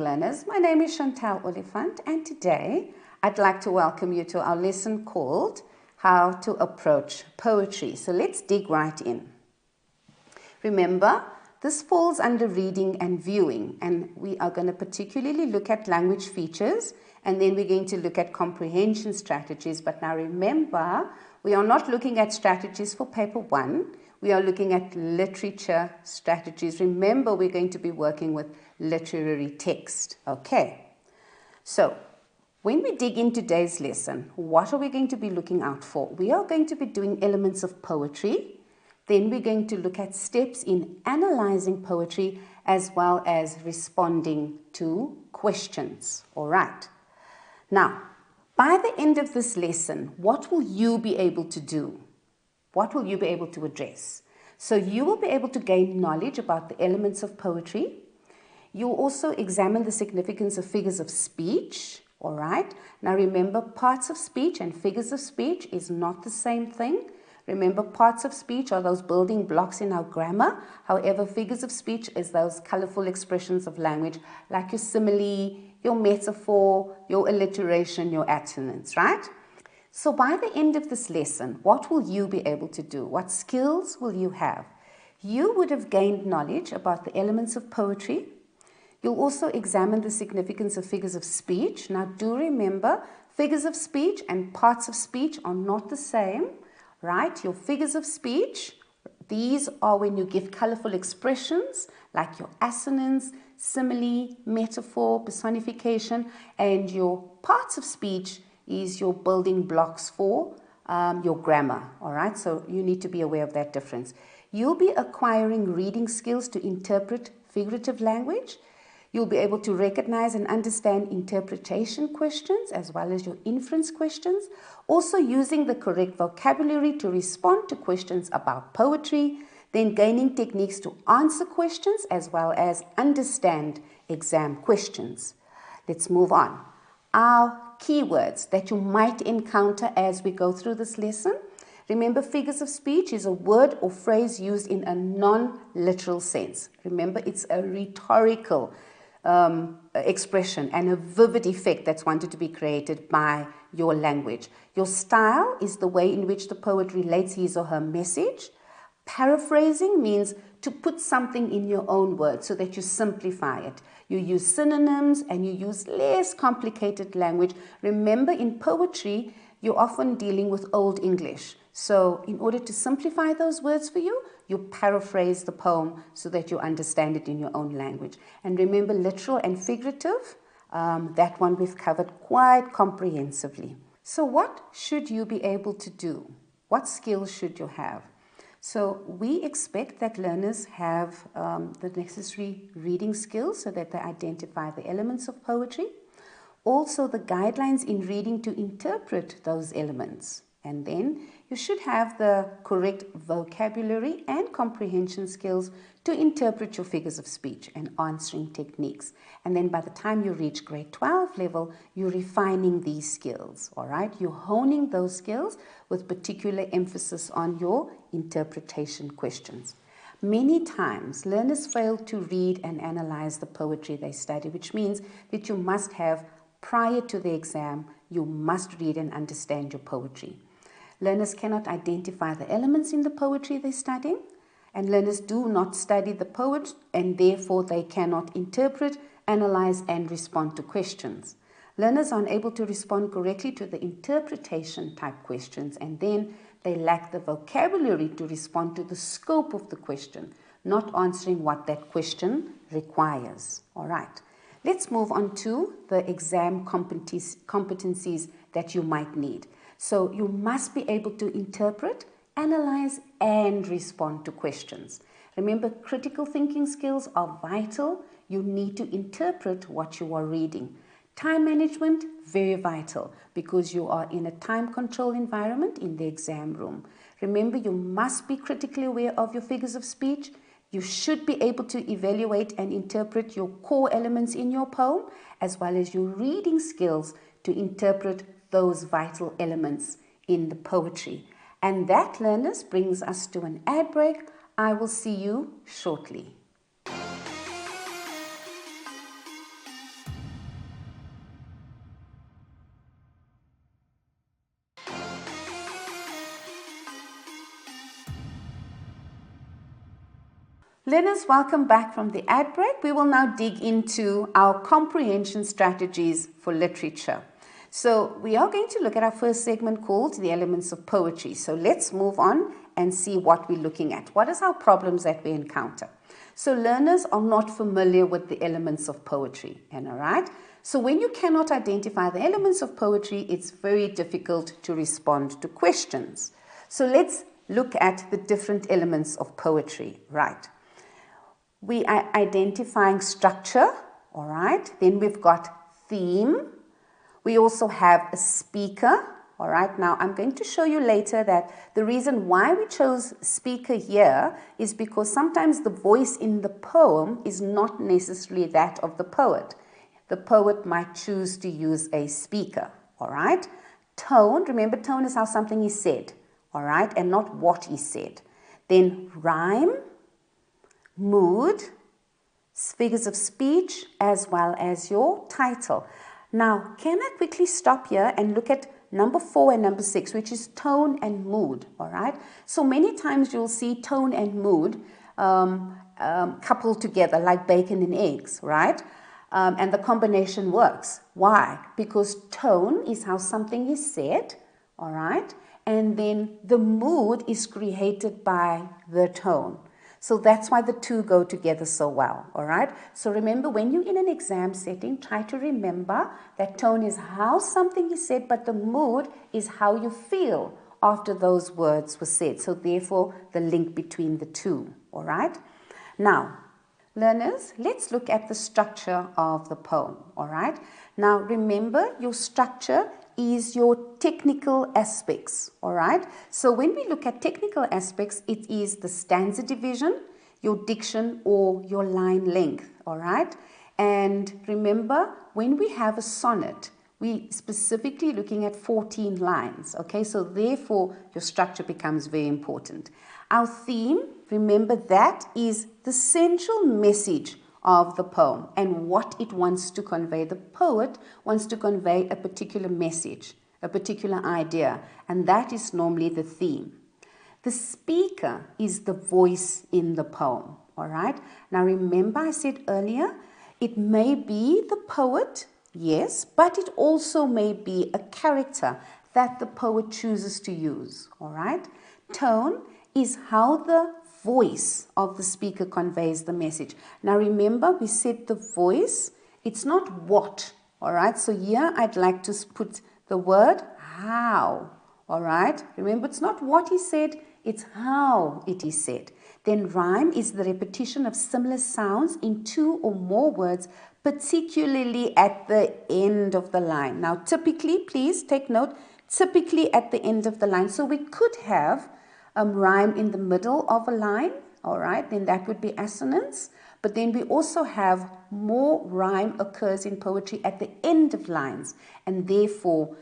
learners. My name is Chantal Oliphant, and today I'd like to welcome you to our lesson called How to Approach Poetry. So let's dig right in. Remember, this falls under reading and viewing, and we are going to particularly look at language features, and then we're going to look at comprehension strategies. But now remember, we are not looking at strategies for paper 1. We are looking at literature strategies. Remember, we're going to be working with literary text. Okay. So, when we dig into today's lesson, what are we going to be looking out for? We are going to be doing elements of poetry. Then we're going to look at steps in analyzing poetry as well as responding to questions. All right. Now, by the end of this lesson, what will you be able to do? What will you be able to address? So you will be able to gain knowledge about the elements of poetry. You'll also examine the significance of figures of speech. All right. Now remember, parts of speech and figures of speech is not the same thing. Remember, parts of speech are those building blocks in our grammar. However, figures of speech is those colorful expressions of language like your simile, your metaphor, your alliteration, your assonance, right? So by the end of this lesson, what will you be able to do? What skills will you have? You would have gained knowledge about the elements of poetry. You'll also examine the significance of figures of speech. Now do remember, figures of speech and parts of speech are not the same, right? Your figures of speech, these are when you give colorful expressions like your assonance, simile, metaphor, personification, and your parts of speech is your building blocks for your grammar, all right? So you need to be aware of that difference. You'll be acquiring reading skills to interpret figurative language. You'll be able to recognize and understand interpretation questions as well as your inference questions. Also using the correct vocabulary to respond to questions about poetry, then gaining techniques to answer questions as well as understand exam questions. Let's move on. Our keywords that you might encounter as we go through this lesson. Remember, figures of speech is a word or phrase used in a non-literal sense. Remember, it's a rhetorical expression and a vivid effect that's wanted to be created by your language. Your style is the way in which the poet relates his or her message. Paraphrasing means to put something in your own words so that you simplify it. You use synonyms and you use less complicated language. Remember, in poetry, you're often dealing with Old English. So in order to simplify those words for you, you paraphrase the poem so that you understand it in your own language. And remember, literal and figurative, that one we've covered quite comprehensively. So what should you be able to do? What skills should you have? So we expect that learners have the necessary reading skills so that they identify the elements of poetry. Also the guidelines in reading to interpret those elements. And then you should have the correct vocabulary and comprehension skills to interpret your figures of speech and answering techniques. And then by the time you reach grade 12 level, you're refining these skills, all right? You're honing those skills with particular emphasis on your interpretation questions. Many times, learners fail to read and analyze the poetry they study, which means that you must have, prior to the exam, you must read and understand your poetry. Learners cannot identify the elements in the poetry they're studying, and learners do not study the poet, and therefore they cannot interpret, analyze, and respond to questions. Learners are unable to respond correctly to the interpretation type questions, and then they lack the vocabulary to respond to the scope of the question, not answering what that question requires. All right. Let's move on to the exam competencies that you might need. So you must be able to interpret, analyze, and respond to questions. Remember, critical thinking skills are vital. You need to interpret what you are reading. Time management, very vital because you are in a time control environment in the exam room. Remember, you must be critically aware of your figures of speech. You should be able to evaluate and interpret your core elements in your poem, as well as your reading skills to interpret those vital elements in the poetry. And that, learners, brings us to an ad break. I will see you shortly. Learners, welcome back from the ad break. We will now dig into our comprehension strategies for literature. So we are going to look at our first segment called the elements of poetry. So let's move on and see what we're looking at. What is our problems that we encounter? So learners are not familiar with the elements of poetry, and all right? So when you cannot identify the elements of poetry, it's very difficult to respond to questions. So let's look at the different elements of poetry, right? We are identifying structure, all right? Then we've got theme. We also have a speaker, all right? Now, I'm going to show you later that the reason why we chose speaker here is because sometimes the voice in the poem is not necessarily that of the poet. The poet might choose to use a speaker, all right? Tone, remember tone is how something is said, all right? And not what is said. Then rhyme, mood, figures of speech, as well as your title. Now, can I quickly stop here and look at number 4 and number 6, which is tone and mood, all right? So many times you'll see tone and mood coupled together like bacon and eggs, right? And the combination works. Why? Because tone is how something is said, all right? And then the mood is created by the tone. So that's why the two go together so well, all right? So remember, when you're in an exam setting, try to remember that tone is how something is said, but the mood is how you feel after those words were said. So therefore, the link between the two, all right? Now, learners, let's look at the structure of the poem, all right? Now, remember, your structure is your technical aspects, all right? So when we look at technical aspects, it is the stanza division, your diction, or your line length, all right? And remember, when we have a sonnet, we specifically looking at 14 lines, okay? So therefore, your structure becomes very important. Our theme, remember, that is the central message of the poem and what it wants to convey. The poet wants to convey a particular message, a particular idea, and that is normally the theme. The speaker is the voice in the poem, all right? Now remember, I said earlier, it may be the poet, yes, but it also may be a character that the poet chooses to use, all right? Tone is how the voice of the speaker conveys the message. Now remember, we said the voice, it's not what, all right? So here I'd like to put the word how, all right? Remember, it's not what he said, it's how it is said. Then rhyme is the repetition of similar sounds in 2 or more words, particularly at the end of the line. Now typically, please take note, typically at the end of the line. So we could have rhyme in the middle of a line, all right, then that would be assonance. But then we also have more rhyme occurs in poetry at the end of lines, and therefore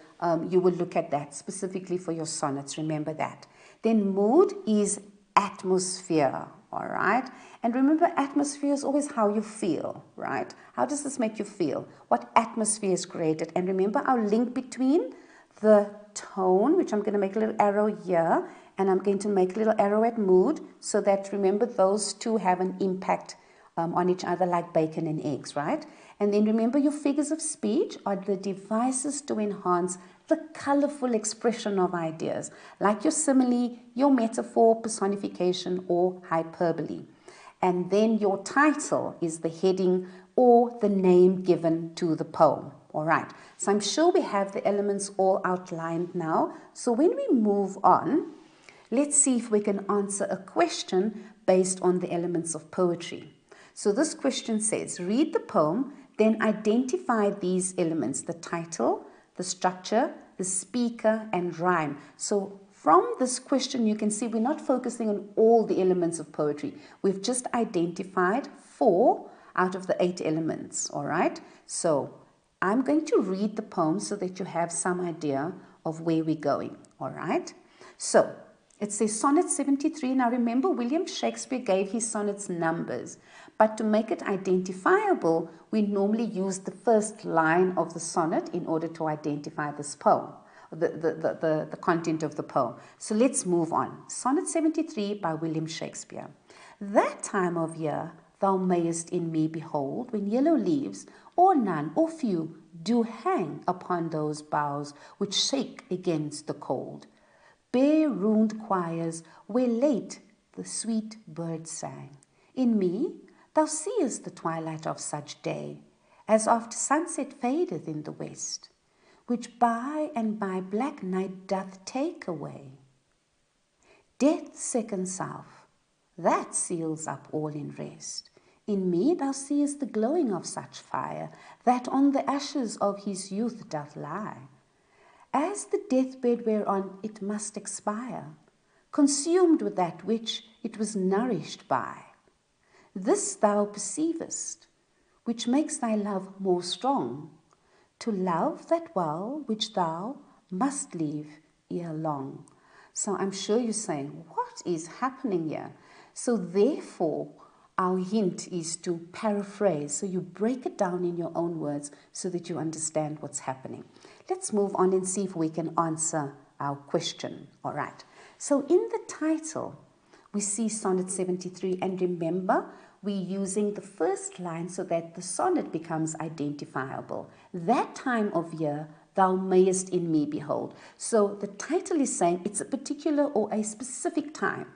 you will look at that specifically for your sonnets, remember that. Then mood is atmosphere, all right? And remember, atmosphere is always how you feel, right? How does this make you feel? What atmosphere is created? And remember our link between the tone, which I'm going to make a little arrow here, and I'm going to make a little arrow at mood, so that, remember, those two have an impact on each other like bacon and eggs, right? And then remember, your figures of speech are the devices to enhance the colorful expression of ideas, like your simile, your metaphor, personification, or hyperbole. And then your title is the heading or the name given to the poem. All right, so I'm sure we have the elements all outlined now. So when we move on, let's see if we can answer a question based on the elements of poetry. So this question says, read the poem, then identify these elements, the title, the structure, the speaker, and rhyme. So from this question, you can see we're not focusing on all the elements of poetry. We've just identified 4 out of the 8 elements, all right? So I'm going to read the poem so that you have some idea of where we're going, all right? So it says Sonnet 73. Now remember, William Shakespeare gave his sonnets numbers, but to make it identifiable, we normally use the first line of the sonnet in order to identify this poem, the content of the poem. So let's move on. Sonnet 73 by William Shakespeare. That time of year thou mayest in me behold, when yellow leaves, or none, or few, do hang upon those boughs which shake against the cold. Bare ruined choirs where late the sweet birds sang. In me thou seest the twilight of such day, as oft sunset fadeth in the west, which by and by black night doth take away. Death's second self, that seals up all in rest. In me thou seest the glowing of such fire, that on the ashes of his youth doth lie, as the deathbed whereon it must expire, consumed with that which it was nourished by. This thou perceivest, which makes thy love more strong, to love that well which thou must leave ere long. So I'm sure you're saying, what is happening here? So therefore, our hint is to paraphrase. So you break it down in your own words so that you understand what's happening. Let's move on and see if we can answer our question. All right. So in the title, we see Sonnet 73. And remember, we're using the first line so that the sonnet becomes identifiable. That time of year thou mayest in me behold. So the title is saying it's a particular or a specific time.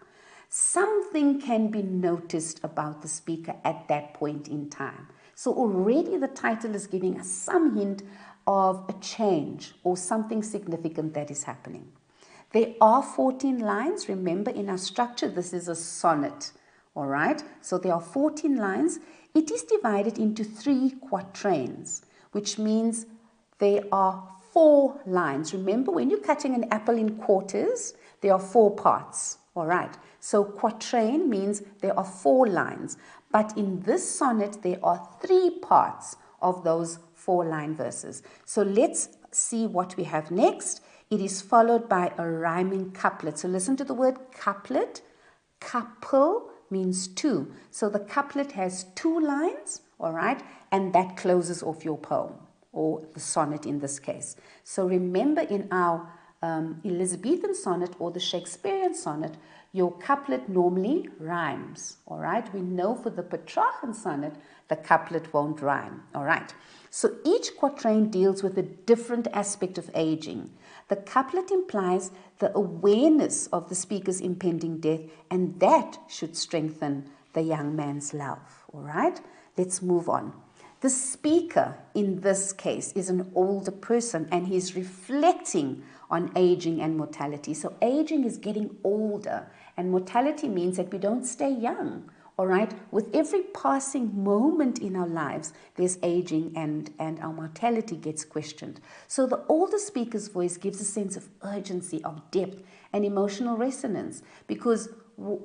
Something can be noticed about the speaker at that point in time. So already the title is giving us some hint of a change or something significant that is happening. There are 14 lines. Remember, in our structure, this is a sonnet. All right? So there are 14 lines. It is divided into 3 quatrains, which means there are 4 lines. Remember, when you're cutting an apple in quarters, there are 4 parts. All right? So quatrain means there are 4 lines. But in this sonnet, there are 3 parts of those 4-line verses. So let's see what we have next. It is followed by a rhyming couplet. So listen to the word couplet. Couple means 2. So the couplet has 2 lines, all right? And that closes off your poem, or the sonnet in this case. So remember, in our Elizabethan sonnet or the Shakespearean sonnet, your couplet normally rhymes, all right? We know for the Petrarchan sonnet, the couplet won't rhyme, all right? So each quatrain deals with a different aspect of aging. The couplet implies the awareness of the speaker's impending death, and that should strengthen the young man's love, all right? Let's move on. The speaker in this case is an older person, and he's reflecting on aging and mortality. So aging is getting older, and mortality means that we don't stay young. All right, with every passing moment in our lives, there's aging and our mortality gets questioned. So the older speaker's voice gives a sense of urgency, of depth, and emotional resonance, because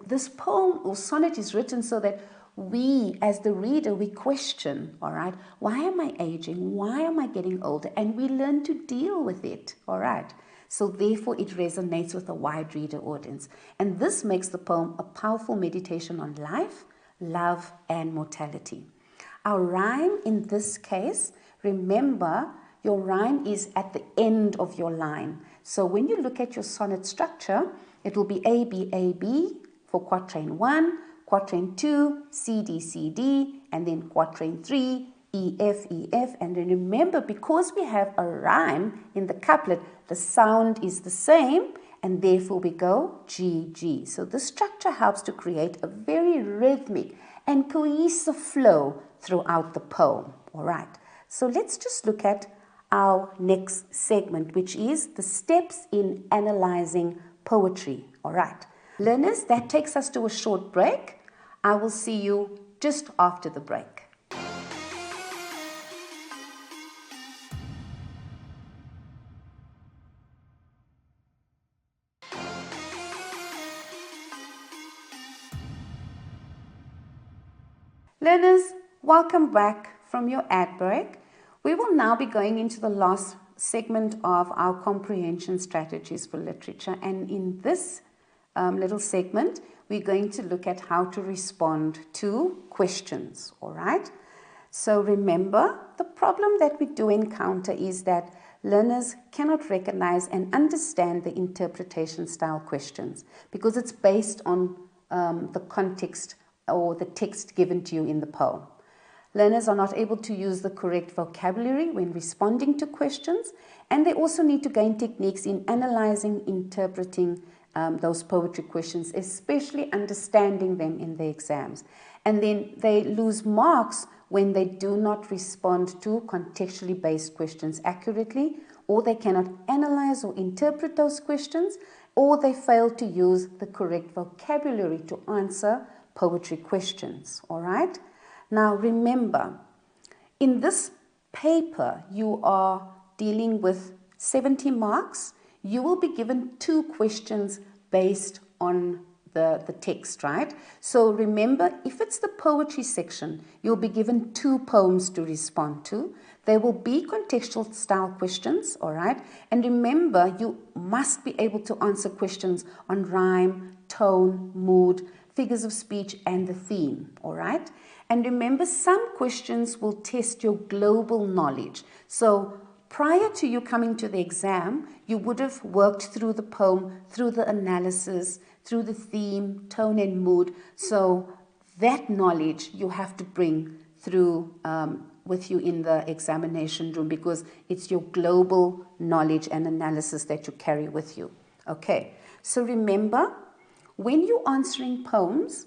this poem or sonnet is written so that we, as the reader, we question, all right, why am I aging? Why am I getting older? And we learn to deal with it, all right? So therefore, it resonates with a wide reader audience. And this makes the poem a powerful meditation on life, love, and mortality. Our rhyme in this case, remember, your rhyme is at the end of your line. So when you look at your sonnet structure, it will be A, B for quatrain 1, quatrain 2, C, D, and then quatrain 3, E, F. And then remember, because we have a rhyme in the couplet, the sound is the same, and therefore we go G. So the structure helps to create a very rhythmic and cohesive flow throughout the poem. All right. So let's just look at our next segment, which is the steps in analyzing poetry. All right. Learners, that takes us to a short break. I will see you just after the break. Learners, welcome back from your ad break. We will now be going into the last segment of our comprehension strategies for literature. And in this little segment, we're going to look at how to respond to questions, all right? So remember, the problem that we do encounter is that learners cannot recognize and understand the interpretation style questions because it's based on the context or the text given to you in the poem. Learners are not able to use the correct vocabulary when responding to questions, and they also need to gain techniques in analyzing, interpreting those poetry questions, especially understanding them in the exams. And then they lose marks when they do not respond to contextually based questions accurately, or they cannot analyze or interpret those questions, or they fail to use the correct vocabulary to answer poetry questions. All right? Now remember, in this paper you are dealing with 70 marks. You will be given 2 questions based on the text, right? So remember, if it's the poetry section, you'll be given 2 poems to respond to. There will be contextual style questions, all right? And remember, you must be able to answer questions on rhyme, tone, mood, figures of speech, and the theme, all right? And remember, some questions will test your global knowledge. So prior to you coming to the exam, you would have worked through the poem, through the analysis, through the theme, tone and mood. So that knowledge you have to bring through with you in the examination room, because it's your global knowledge and analysis that you carry with you. Okay, so remember, when you're answering poems,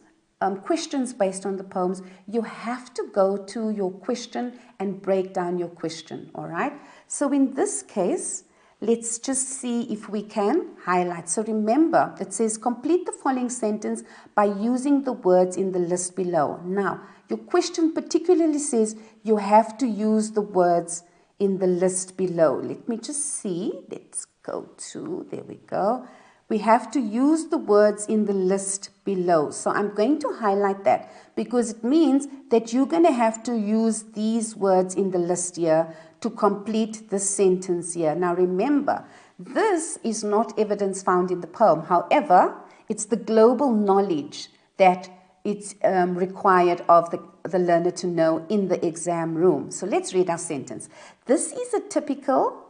questions based on the poems, you have to go to your question and break down your question, all right? So in this case, let's just see if we can highlight. So remember, it says complete the following sentence by using the words in the list below. Now, your question particularly says you have to use the words in the list below. Let me just see. Let's go to, there we go. We have to use the words in the list below. So I'm going to highlight that because it means that you're going to have to use these words in the list here to complete the sentence here. Now remember, this is not evidence found in the poem. However, it's the global knowledge that it's required of the learner to know in the exam room. So let's read our sentence. This is a typical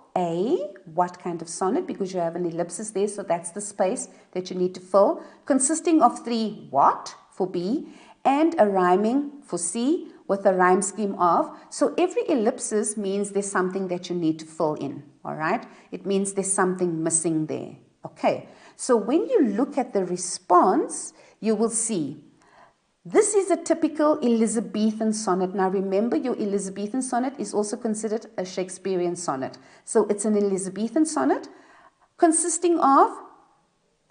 what kind of sonnet, because you have an ellipsis there, so that's the space that you need to fill, consisting of 3 what for B and a rhyming for C with a rhyme scheme of. So every ellipsis means there's something that you need to fill in, all right? It means there's something missing there. Okay, so when you look at the response, you will see this is a typical Elizabethan sonnet. Now remember, your Elizabethan sonnet is also considered a Shakespearean sonnet. So it's an Elizabethan sonnet consisting of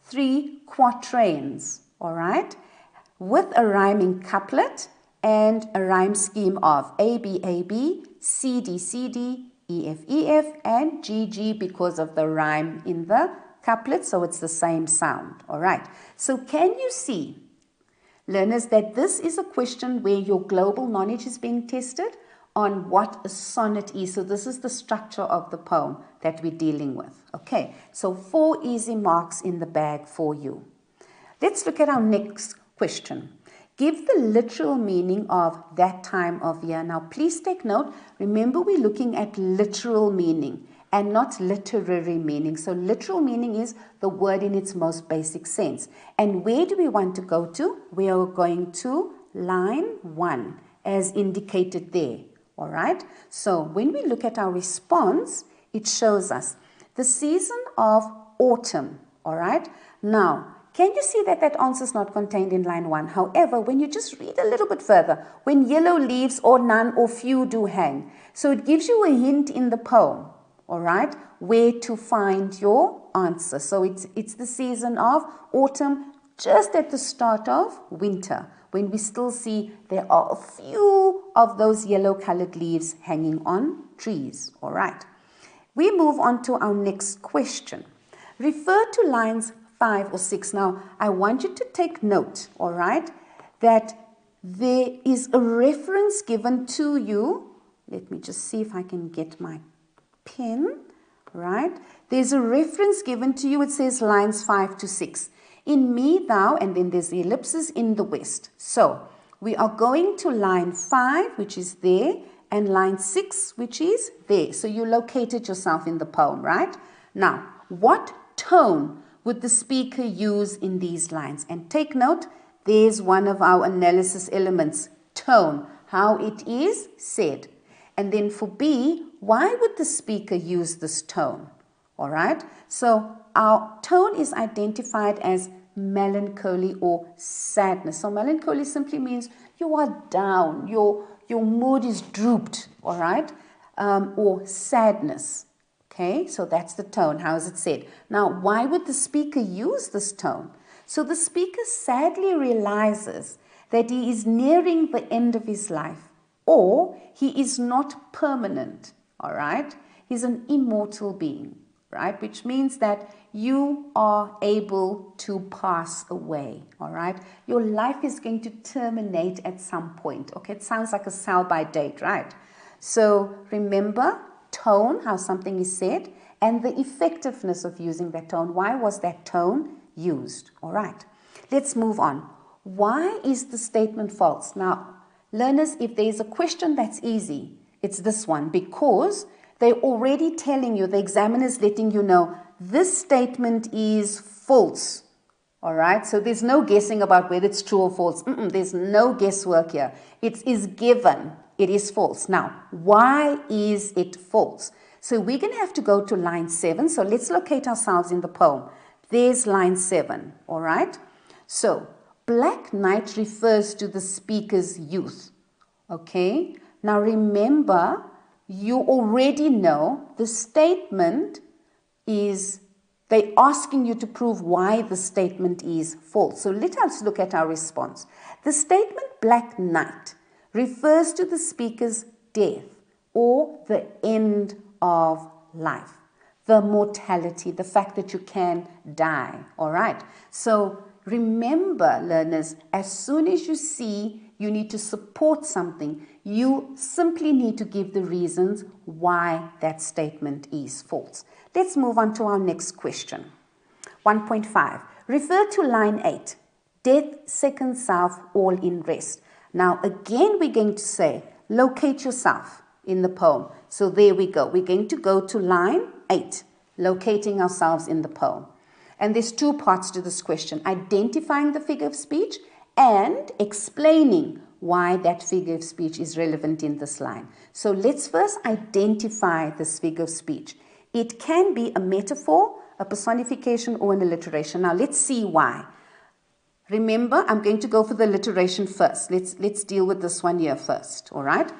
3 quatrains, all right, with a rhyming couplet and a rhyme scheme of A, B, C, D, E, F, and G because of the rhyme in the couplet. So it's the same sound, all right. So can you see, learners, that this is a question where your global knowledge is being tested on what a sonnet is. So this is the structure of the poem that we're dealing with. Okay, so 4 easy marks in the bag for you. Let's look at our next question. Give the literal meaning of that time of year. Now please take note, remember we're looking at literal meaning and not literary meaning. So literal meaning is the word in its most basic sense. And where do we want to go to? We are going to line 1 as indicated there. All right. So when we look at our response, it shows us the season of autumn. All right. Now, can you see that that answer is not contained in line 1? However, when you just read a little bit further, when yellow leaves or none or few do hang. So it gives you a hint in the poem. All right, where to find your answer. So it's the season of autumn, just at the start of winter, when we still see there are a few of those yellow colored leaves hanging on trees. All right, we move on to our next question. Refer to lines 5 or 6. Now, I want you to take note, all right, that there is a reference given to you. Let me just see if I can get my pen, right? There's a reference given to you. It says lines 5 to 6. In me, thou, and then there's the ellipsis in the west. So we are going to line 5, which is there, and line 6, which is there. So you located yourself in the poem, right? Now, what tone would the speaker use in these lines? And take note, There's one of our analysis elements, tone, how it is said. And then for B, why would the speaker use this tone? All right, so our tone is identified as melancholy or sadness. So melancholy simply means you are down, your mood is drooped, all right, or sadness. Okay, so that's the tone. How is it said? Now, why would the speaker use this tone? So the speaker sadly realizes that he is nearing the end of his life, or he is not permanent, all right? He's an immortal being, right? Which means that you are able to pass away, all right? Your life is going to terminate at some point. Okay, it sounds like a sell-by date, right? So remember tone, how something is said, and the effectiveness of using that tone. Why was that tone used? All right, let's move on. Why is the statement false? Now, learners, if there's a question that's easy, it's this one, because they're already telling you, the examiner's letting you know, this statement is false. All right, so there's no guessing about whether it's true or false. There's no guesswork here. It is given. It is false. Now, why is it false? So we're going to have to go to line 7. So let's locate ourselves in the poem. There's line 7. All right. So Black Night refers to the speaker's youth. Okay. Now remember, you already know the statement is, they're asking you to prove why the statement is false. So let us look at our response. The statement Black Night refers to the speaker's death or the end of life, the mortality, the fact that you can die, all right? So remember, learners, as soon as you see you need to support something, you simply need to give the reasons why that statement is false. Let's move on to our next question. 1.5, refer to line 8, death, second self, all in rest. Now, again, we're going to say, locate yourself in the poem. So there we go. We're going to go to line 8, locating ourselves in the poem. And there's 2 parts to this question, identifying the figure of speech and explaining why that figure of speech is relevant in this line. So let's first identify this figure of speech. It can be a metaphor, a personification, or an alliteration. Now, let's see why. Remember, I'm going to go for the alliteration first. Let's deal with this one here first, all right?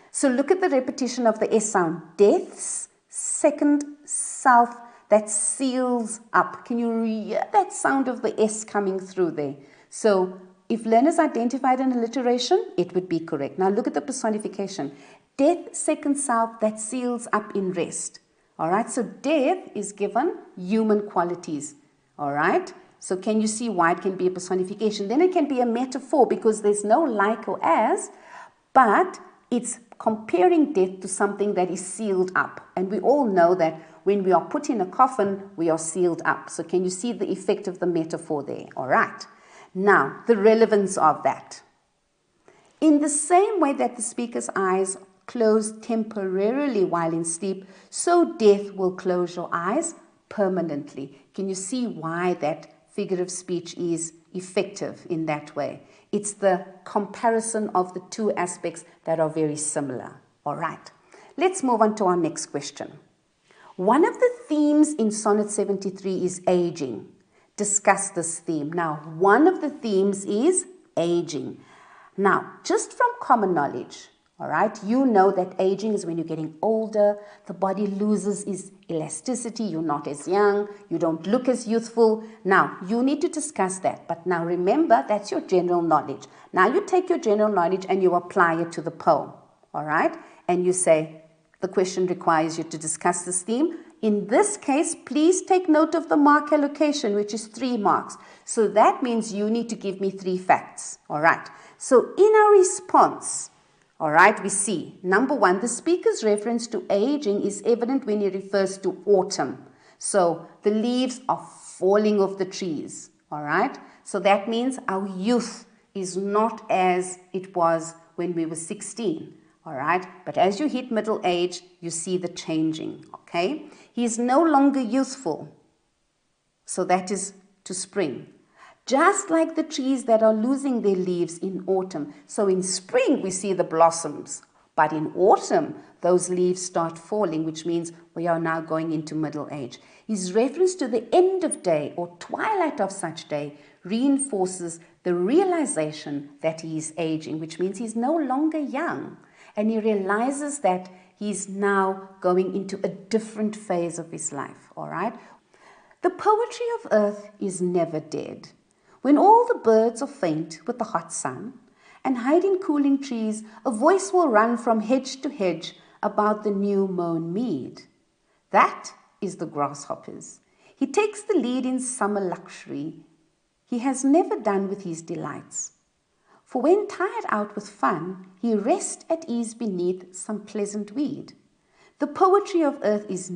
So look at the repetition of the S sound. Death's second self that seals up. Can you hear that sound of the S coming through there? So if learners identified an alliteration, it would be correct. Now look at the personification. Death, second self that seals up in rest. All right, so death is given human qualities. All right. So can you see why it can be a personification? Then it can be a metaphor because there's no like or as, but it's comparing death to something that is sealed up. And we all know that when we are put in a coffin, we are sealed up. So can you see the effect of the metaphor there? All right. Now, the relevance of that. In the same way that the speaker's eyes close temporarily while in sleep, so death will close your eyes permanently. Can you see why that figure of speech is effective in that way? It's the comparison of the 2 aspects that are very similar. All right, let's move on to our next question. One of the themes in Sonnet 73 is aging. Discuss this theme. Now, one of the themes is aging. Now, just from common knowledge, all right, you know that aging is when you're getting older, the body loses its elasticity, you're not as young, you don't look as youthful. Now, you need to discuss that. But now remember, that's your general knowledge. Now you take your general knowledge and you apply it to the poem, all right? And you say, the question requires you to discuss this theme. In this case, please take note of the mark allocation, which is 3 marks. So that means you need to give me 3 facts, all right? So in our response, all right, we see, number 1, the speaker's reference to aging is evident when he refers to autumn. So the leaves are falling off the trees, all right? So that means our youth is not as it was when we were 16, all right? But as you hit middle age, you see the changing, okay? He is no longer youthful. So that is to spring. Just like the trees that are losing their leaves in autumn. So in spring, we see the blossoms. But in autumn, those leaves start falling, which means we are now going into middle age. His reference to the end of day or twilight of such day reinforces the realization that he is aging, which means he's no longer young. And he realizes that he's now going into a different phase of his life, all right? The poetry of earth is never dead. When all the birds are faint with the hot sun and hide in cooling trees, a voice will run from hedge to hedge about the new mown mead. That is the grasshopper's. He takes the lead in summer luxury. He has never done with his delights. For when tired out with fun, he rests at ease beneath some pleasant weed. The poetry of earth is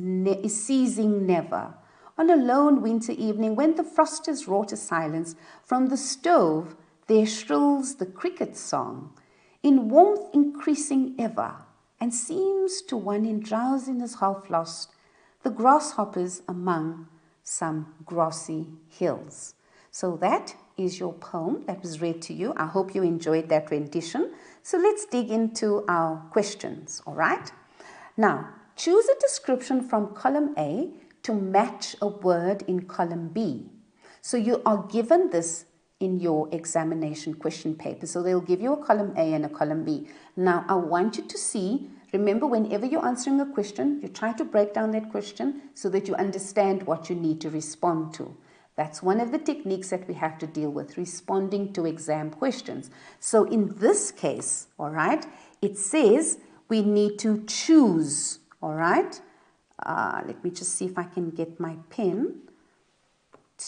ceasing never. On a lone winter evening, when the frost has wrought a silence, from the stove there shrills the cricket's song, in warmth increasing ever, and seems to one in drowsiness half lost, the grasshoppers among some grassy hills. So that is your poem that was read to you. I hope you enjoyed that rendition. So let's dig into our questions, all right? Now, choose a description from column A to match a word in column B. So you are given this in your examination question paper. So they'll give you a column A and a column B. Now, I want you to see, remember, whenever you're answering a question, you try to break down that question so that you understand what you need to respond to. That's one of the techniques that we have to deal with, responding to exam questions. So in this case, all right, it says we need to choose, all right? Let me just see if I can get my pen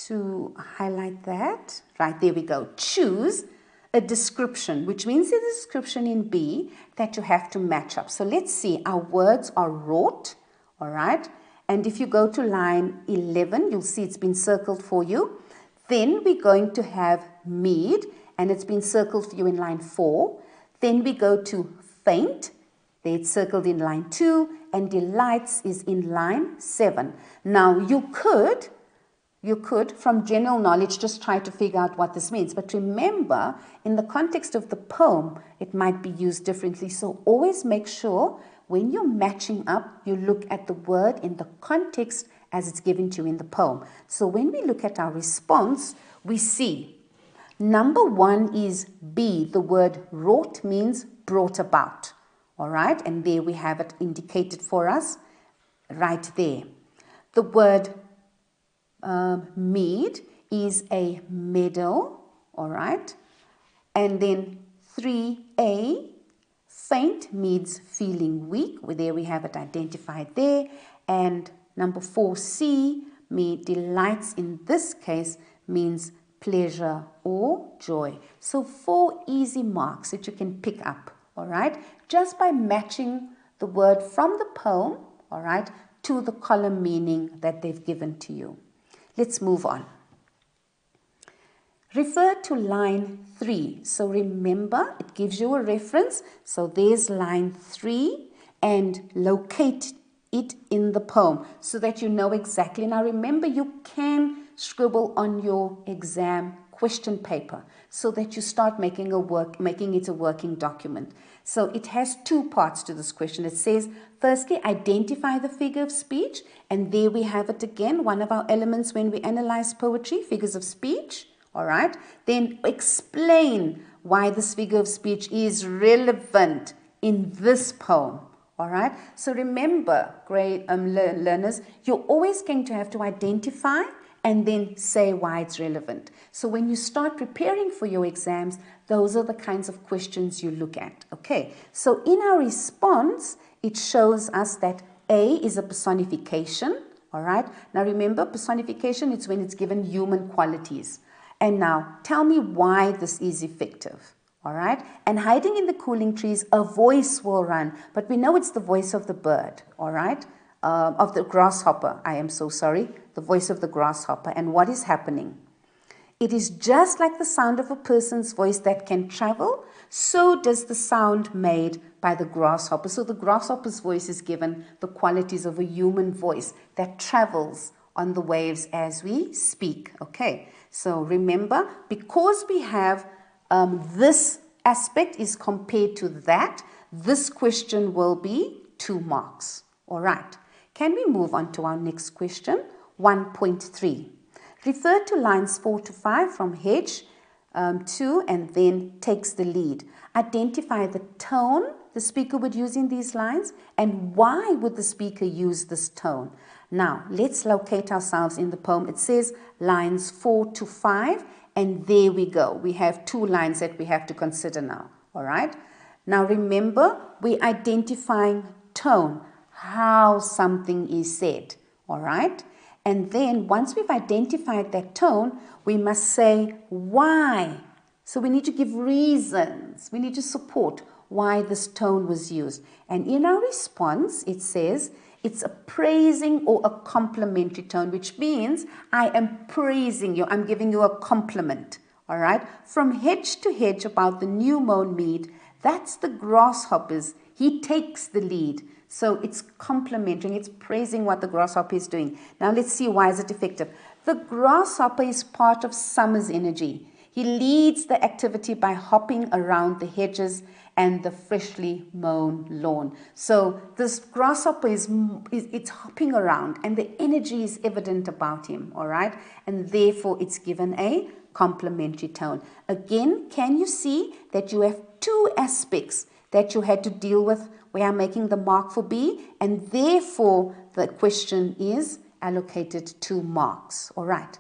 to highlight that. Right, there we go. Choose a description, which means there's a description in B that you have to match up. So let's see, our words are wrought, all right? And if you go to line 11, you'll see it's been circled for you. Then we're going to have mead, and it's been circled for you in line 4. Then we go to faint, there it's circled in line 2, and delights is in line 7. Now, you could, from general knowledge, just try to figure out what this means. But remember, in the context of the poem, it might be used differently. So always make sure when you're matching up, you look at the word in the context as it's given to you in the poem. So when we look at our response, we see number 1 is B. The word wrought means brought about. All right, and there we have it indicated for us right there. The word mead is a meadow, all right, and then 3A, faint means feeling weak. There we have it identified there. And number 4C, delights in this case means pleasure or joy. So 4 easy marks that you can pick up, all right, just by matching the word from the poem, all right, to the column meaning that they've given to you. Let's move on. Refer to line 3. So remember, it gives you a reference. So there's line 3 and locate it in the poem so that you know exactly. Now remember, you can scribble on your exam question paper so that you start making it a working document. So it has 2 parts to this question. It says, firstly, identify the figure of speech. And there we have it again, one of our elements when we analyze poetry, figures of speech. All right. Then explain why this figure of speech is relevant in this poem. All right. So remember, great learners, you're always going to have to identify and then say why it's relevant. So when you start preparing for your exams, those are the kinds of questions you look at. Okay. So in our response, it shows us that A is a personification. All right. Now remember, personification, it's when it's given human qualities. And now, tell me why this is effective, all right? And hiding in the cooling trees, a voice will run, but we know it's the voice of the bird, all right? Of the grasshopper, I am so sorry, the voice of the grasshopper. And what is happening? It is just like the sound of a person's voice that can travel, so does the sound made by the grasshopper. So the grasshopper's voice is given the qualities of a human voice that travels on the waves as we speak, okay? So remember, because we have this aspect is compared to that, this question will be 2 marks. All right. Can we move on to our next question? 1.3. Refer to lines 4 to 5 from Hedge 2 and then takes the lead. Identify the tone the speaker would use in these lines and why would the speaker use this tone. Now, let's locate ourselves in the poem. It says lines 4 to 5 and there we go. We have 2 lines that we have to consider now. All right. Now, remember, we're identifying tone, how something is said. All right. And then once we've identified that tone, we must say why. So we need to give reasons. We need to support why this tone was used. And in our response, it says it's a praising or a complimentary tone, which means I am praising you. I'm giving you a compliment. All right. From hedge to hedge about the new mown mead, that's the grasshoppers. He takes the lead. So it's complimenting, it's praising what the grasshopper is doing. Now let's see why is it effective. The grasshopper is part of summer's energy. He leads the activity by hopping around the hedges and the freshly mown lawn. So this grasshopper it's hopping around and the energy is evident about him, all right? And therefore it's given a complimentary tone. Again, can you see that you have 2 aspects that you had to deal with? We are making the mark for B, and therefore the question is allocated 2 marks. All right.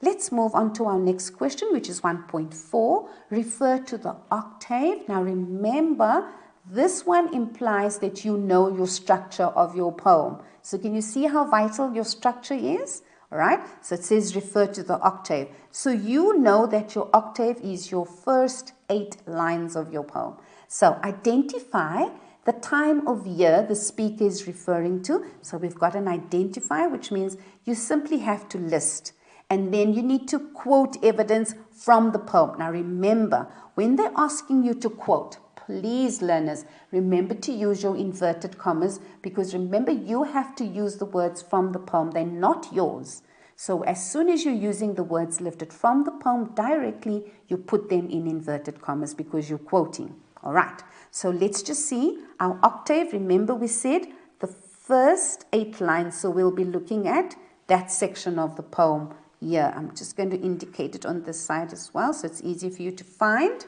Let's move on to our next question, which is 1.4. Refer to the octave. Now remember, this one implies that you know your structure of your poem. So can you see how vital your structure is? All right. So it says refer to the octave. So you know that your octave is your first 8 lines of your poem. So identify the time of year the speaker is referring to. So we've got an identifier, which means you simply have to list. And then you need to quote evidence from the poem. Now remember, when they're asking you to quote, please learners, remember to use your inverted commas, because remember you have to use the words from the poem. They're not yours. So as soon as you're using the words lifted from the poem directly, you put them in inverted commas because you're quoting. All right. So let's just see our octave. Remember we said the first 8 lines. So we'll be looking at that section of the poem here. I'm just going to indicate it on this side as well, so it's easy for you to find.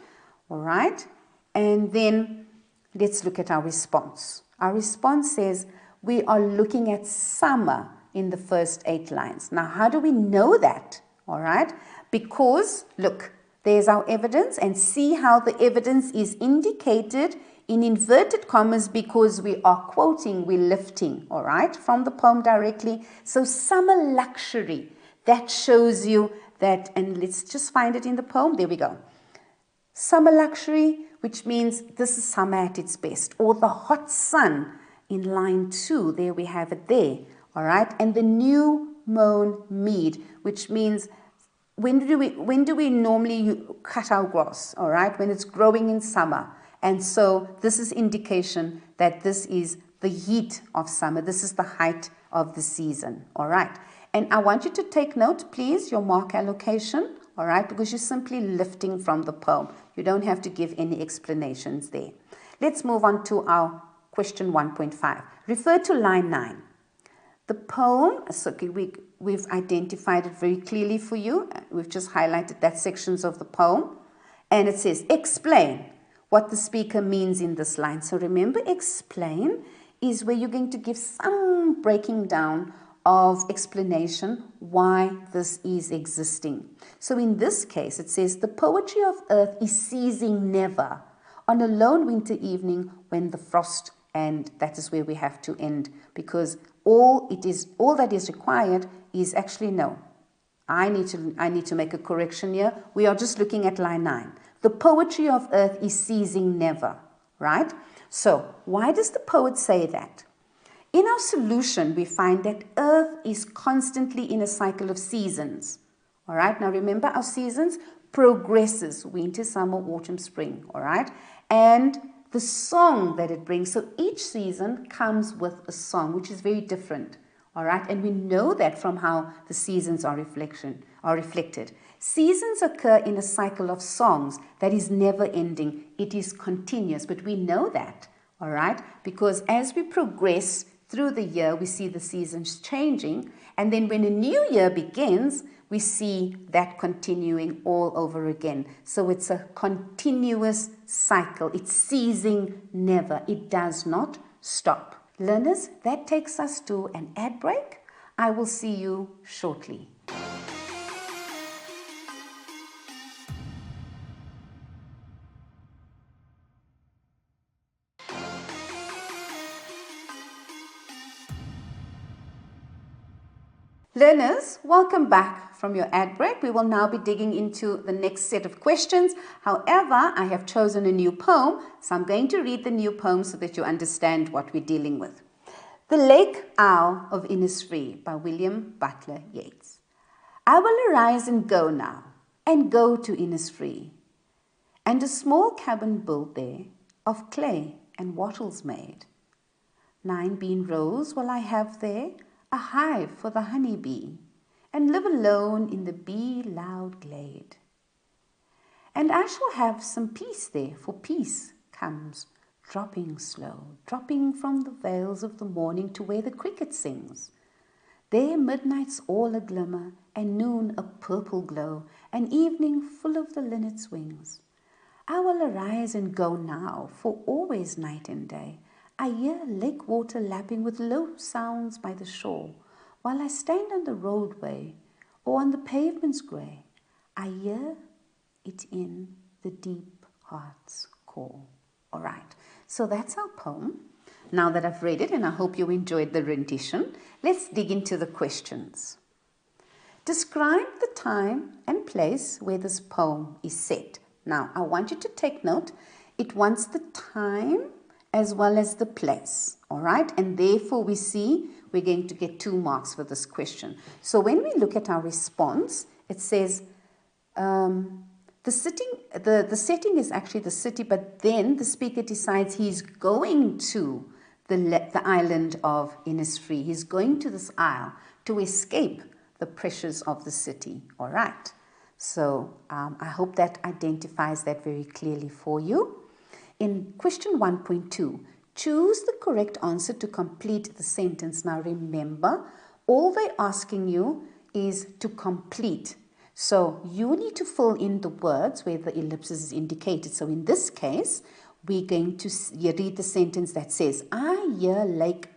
All right. And then let's look at our response. Our response says we are looking at summer in the first 8 lines. Now, how do we know that? All right. Because look, there's our evidence, and see how the evidence is indicated in inverted commas because we are quoting, we're lifting, all right, from the poem directly. So summer luxury, that shows you that, and let's just find it in the poem. There we go. Summer luxury, which means this is summer at its best, or the hot sun in line 2. There we have it there, all right. And the new mown mead, which means when do we normally cut our grass, all right? When it's growing in summer. And so this is indication that this is the heat of summer. This is the height of the season, all right? And I want you to take note, please, your mark allocation, all right? Because you're simply lifting from the poem. You don't have to give any explanations there. Let's move on to our question 1.5. Refer to line 9. The poem, so okay, we've identified it very clearly for you. We've just highlighted that sections of the poem. And it says, explain what the speaker means in this line. So remember, explain is where you're going to give some breaking down of explanation why this is existing. So in this case, it says, the poetry of earth is ceasing never on a lone winter evening when the frost, and that is where we have to end, because all that is required is actually no. I need to make a correction here. We are just looking at line 9. The poetry of earth is ceasing never, right? So why does the poet say that? In our solution, we find that earth is constantly in a cycle of seasons. All right. Now remember, our seasons progresses: winter, summer, autumn, spring. All right. And the song that it brings. So each season comes with a song, which is very different. All right. And we know that from how the seasons are are reflected. Seasons occur in a cycle of songs that is never ending. It is continuous, but we know that, all right? Because as we progress through the year, we see the seasons changing, and then when a new year begins, we see that continuing all over again. So it's a continuous cycle. It's ceasing never. It does not stop. Learners, that takes us to an ad break. I will see you shortly. Learners, welcome back from your ad break. We will now be digging into the next set of questions. However, I have chosen a new poem, so I'm going to read the new poem so that you understand what we're dealing with. The Lake Owl of Innisfree by William Butler Yeats. I will arise and go now, and go to Innisfree, and a small cabin built there, of clay and wattles made. 9 bean rows will I have there, a hive for the honey bee, and live alone in the bee-loud glade. And I shall have some peace there, for peace comes dropping slow, dropping from the vales of the morning to where the cricket sings. There midnight's all a glimmer, and noon a purple glow, and evening full of the linnet's wings. I will arise and go now, for always night and day I hear lake water lapping with low sounds by the shore, while I stand on the roadway or on the pavement's grey. I hear it in the deep heart's core. All right, so that's our poem. Now that I've read it, and I hope you enjoyed the rendition, let's dig into the questions. Describe the time and place where this poem is set. Now, I want you to take note. It wants the time as well as the place, all right? And therefore, we see we're going to get 2 marks for this question. So when we look at our response, it says the setting is actually the city, but then the speaker decides he's going to the island of Innisfree. He's going to this isle to escape the pressures of the city, all right? So I hope that identifies that very clearly for you. In question 1.2, choose the correct answer to complete the sentence. Now remember, all they're asking you is to complete. So you need to fill in the words where the ellipsis is indicated. So in this case, we're going to read the sentence that says, I hear Lake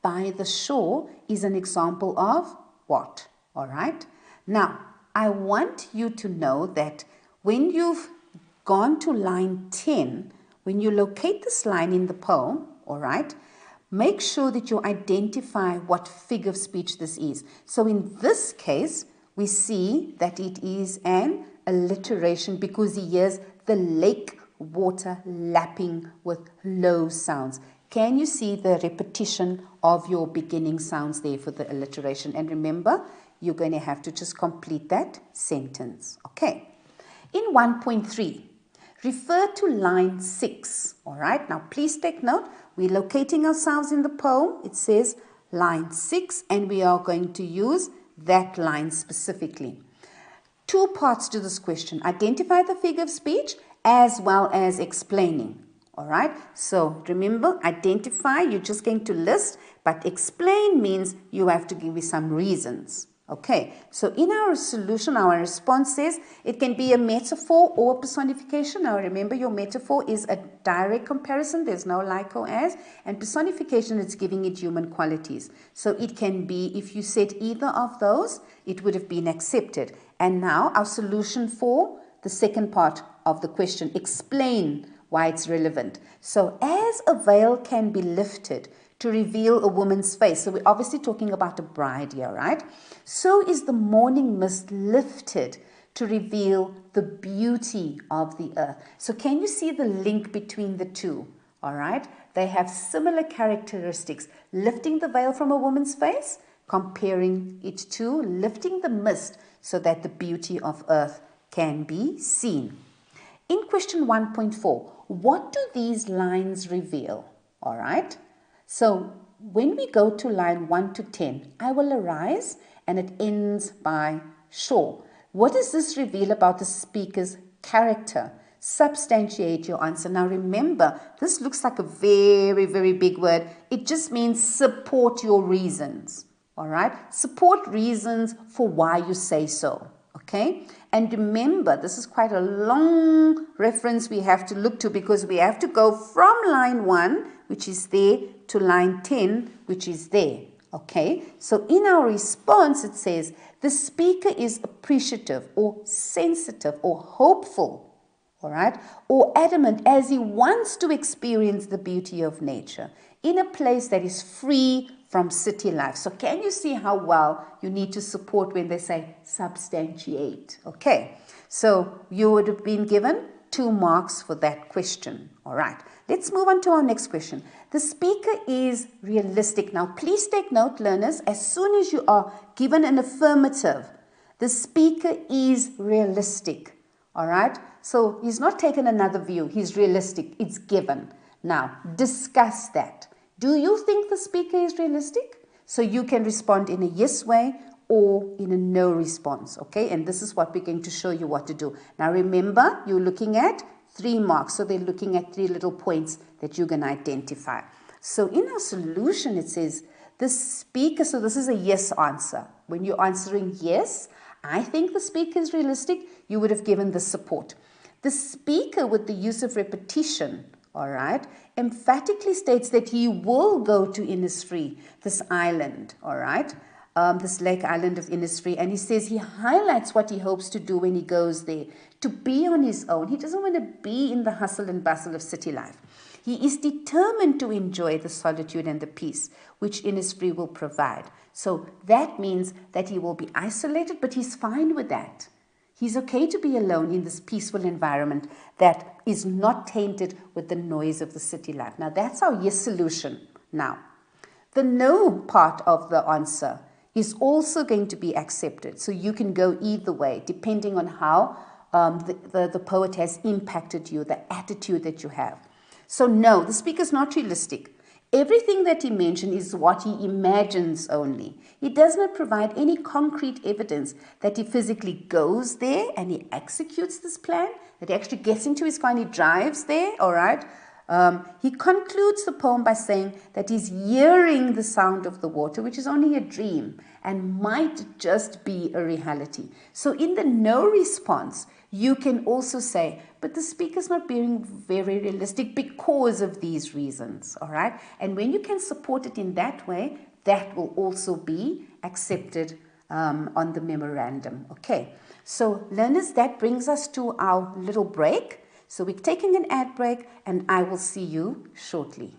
by the shore is an example of what? All right. Now, I want you to know that when you've gone to line 10, when you locate this line in the poem, all right, make sure that you identify what figure of speech this is. So in this case, we see that it is an alliteration because he hears the lake water lapping with low sounds. Can you see the repetition of your beginning sounds there for the alliteration? And remember, you're going to have to just complete that sentence. Okay. In 1.3, refer to line 6. All right. Now, please take note. We're locating ourselves in the poem. It says line 6, and we are going to use that line specifically. 2 parts to this question. Identify the figure of speech as well as explaining. All right. So remember, identify, you're just going to list, but explain means you have to give me some reasons. Okay, so in our solution, our response says it can be a metaphor or a personification. Now remember, your metaphor is a direct comparison. There's no like or as. And personification is giving it human qualities. So it can be, if you said either of those, it would have been accepted. And now our solution for the second part of the question, explain why it's relevant. So as a veil can be lifted to reveal a woman's face. So we're obviously talking about a bride here, right? So is the morning mist lifted to reveal the beauty of the earth. So can you see the link between the two? All right? They have similar characteristics. Lifting the veil from a woman's face, comparing it to lifting the mist so that the beauty of earth can be seen. In question 1.4, what do these lines reveal? All right? So when we go to line 1 to 10, I will arise, and it ends by sure. What does this reveal about the speaker's character? Substantiate your answer. Now remember, this looks like a very, very big word. It just means support your reasons. All right? Support reasons for why you say so. Okay? And remember, this is quite a long reference we have to look to, because we have to go from line 1, which is there, to line 10, which is there. Okay? So in our response, it says, the speaker is appreciative or sensitive or hopeful, all right, or adamant as he wants to experience the beauty of nature in a place that is free from city life. So can you see how well you need to support when they say substantiate? Okay, so you would have been given 2 marks for that question. All right, let's move on to our next question. The speaker is realistic. Now, please take note, learners, as soon as you are given an affirmative, the speaker is realistic. All right, so he's not taken another view. He's realistic. It's given. Now, discuss that. Do you think the speaker is realistic? So you can respond in a yes way or in a no response, okay? And this is what we're going to show you what to do. Now remember, you're looking at 3 marks. So they're looking at 3 little points that you're going to identify. So in our solution, it says the speaker, so this is a yes answer. When you're answering yes, I think the speaker is realistic, you would have given the support. The speaker, with the use of repetition, all right, emphatically states that he will go to Innisfree, this island, all right, this lake island of Innisfree, and he says he highlights what he hopes to do when he goes there, to be on his own. He doesn't want to be in the hustle and bustle of city life. He is determined to enjoy the solitude and the peace which Innisfree will provide. So that means that he will be isolated, but he's fine with that. He's okay to be alone in this peaceful environment that is not tainted with the noise of the city life. Now, that's our yes solution. Now, the no part of the answer is also going to be accepted. So you can go either way, depending on how the poet has impacted you, the attitude that you have. So no, the speaker is not realistic. Everything that he mentioned is what he imagines only. He does not provide any concrete evidence that he physically goes there and he executes this plan, that he actually gets into his car and he drives there, all right? He concludes the poem by saying that he's hearing the sound of the water, which is only a dream and might just be a reality. So in the no response, you can also say, but the speaker's not being very realistic because of these reasons, all right? And when you can support it in that way, that will also be accepted on the memorandum, okay? So learners, that brings us to our little break. So we're taking an ad break, and I will see you shortly.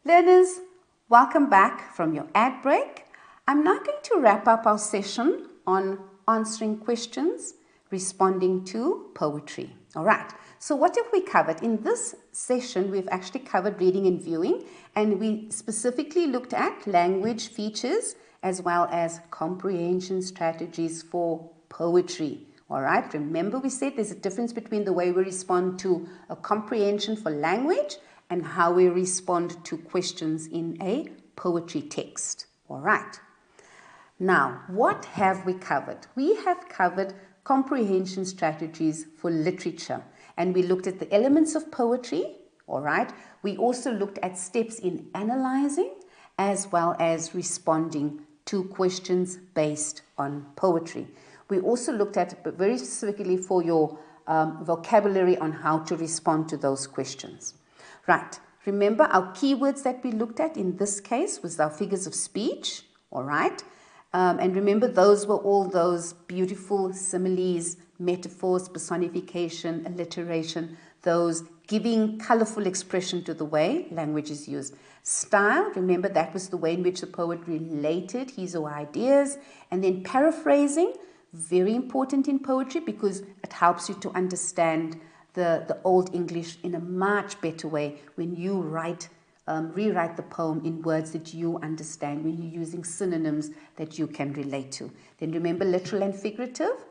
Learners, welcome back from your ad break. I'm now going to wrap up our session on answering questions, responding to poetry. All right, so what have we covered? In this session, we've actually covered reading and viewing, and we specifically looked at language features as well as comprehension strategies for poetry. All right, remember we said there's a difference between the way we respond to a comprehension for language and how we respond to questions in a poetry text. All right. Now, what have we covered? We have covered comprehension strategies for literature, and we looked at the elements of poetry, all right? We also looked at steps in analyzing as well as responding to questions based on poetry. We also looked at, but very specifically for your vocabulary on how to respond to those questions. Right, remember our keywords that we looked at in this case was our figures of speech, all right? And remember, those were all those beautiful similes, metaphors, personification, alliteration, those giving colorful expression to the way language is used. Style, remember that was the way in which the poet related his or her ideas. And then paraphrasing, very important in poetry because it helps you to understand the Old English in a much better way when you rewrite the poem in words that you understand, when you're using synonyms that you can relate to. Then remember literal and figurative.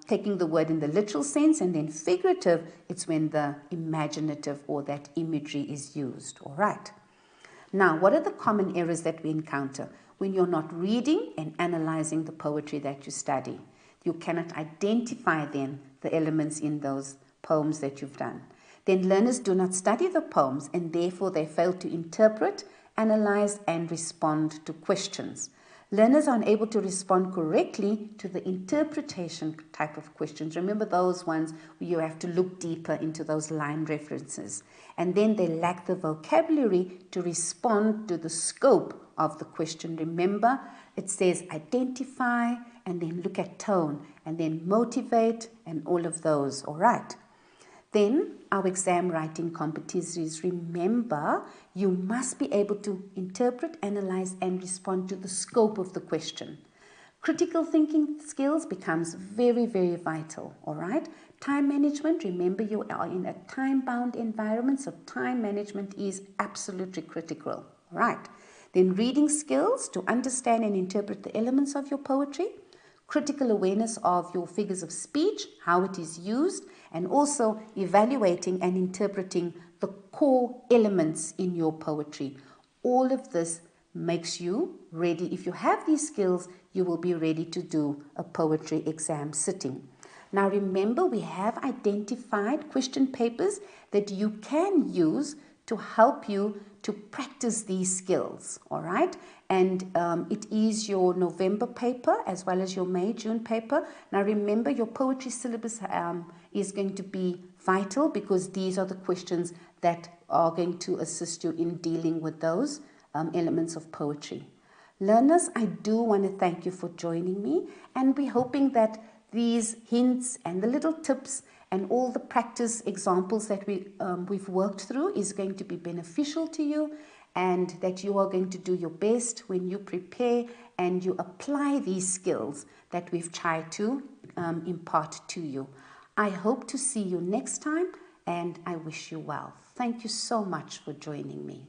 taking the word in the literal sense, and then figurative, it's when the imaginative or that imagery is used. All right. Now, what are the common errors that we encounter when you're not reading and analyzing the poetry that you study? You cannot identify then the elements in those poems that you've done. Then learners do not study the poems, and therefore they fail to interpret, analyze, and respond to questions. Learners are unable to respond correctly to the interpretation type of questions. Remember those ones where you have to look deeper into those line references. And then they lack the vocabulary to respond to the scope of the question. Remember, it says identify, and then look at tone, and then motivate, and all of those. All right. Then our exam writing competencies, remember, you must be able to interpret, analyze, and respond to the scope of the question. Critical thinking skills becomes very, very vital, all right? Time management, remember you are in a time-bound environment, so time management is absolutely critical, all right? Then reading skills to understand and interpret the elements of your poetry. Critical awareness of your figures of speech, how it is used, and also evaluating and interpreting the core elements in your poetry. All of this makes you ready. If you have these skills, you will be ready to do a poetry exam sitting. Now remember, we have identified question papers that you can use to help you to practice these skills, all right? And it is your November paper as well as your May, June paper. Now remember, your poetry syllabus is going to be vital because these are the questions that are going to assist you in dealing with those elements of poetry. Learners, I do want to thank you for joining me, and we're hoping that these hints and the little tips and all the practice examples that we've worked through is going to be beneficial to you, and that you are going to do your best when you prepare and you apply these skills that we've tried to impart to you. I hope to see you next time, and I wish you well. Thank you so much for joining me.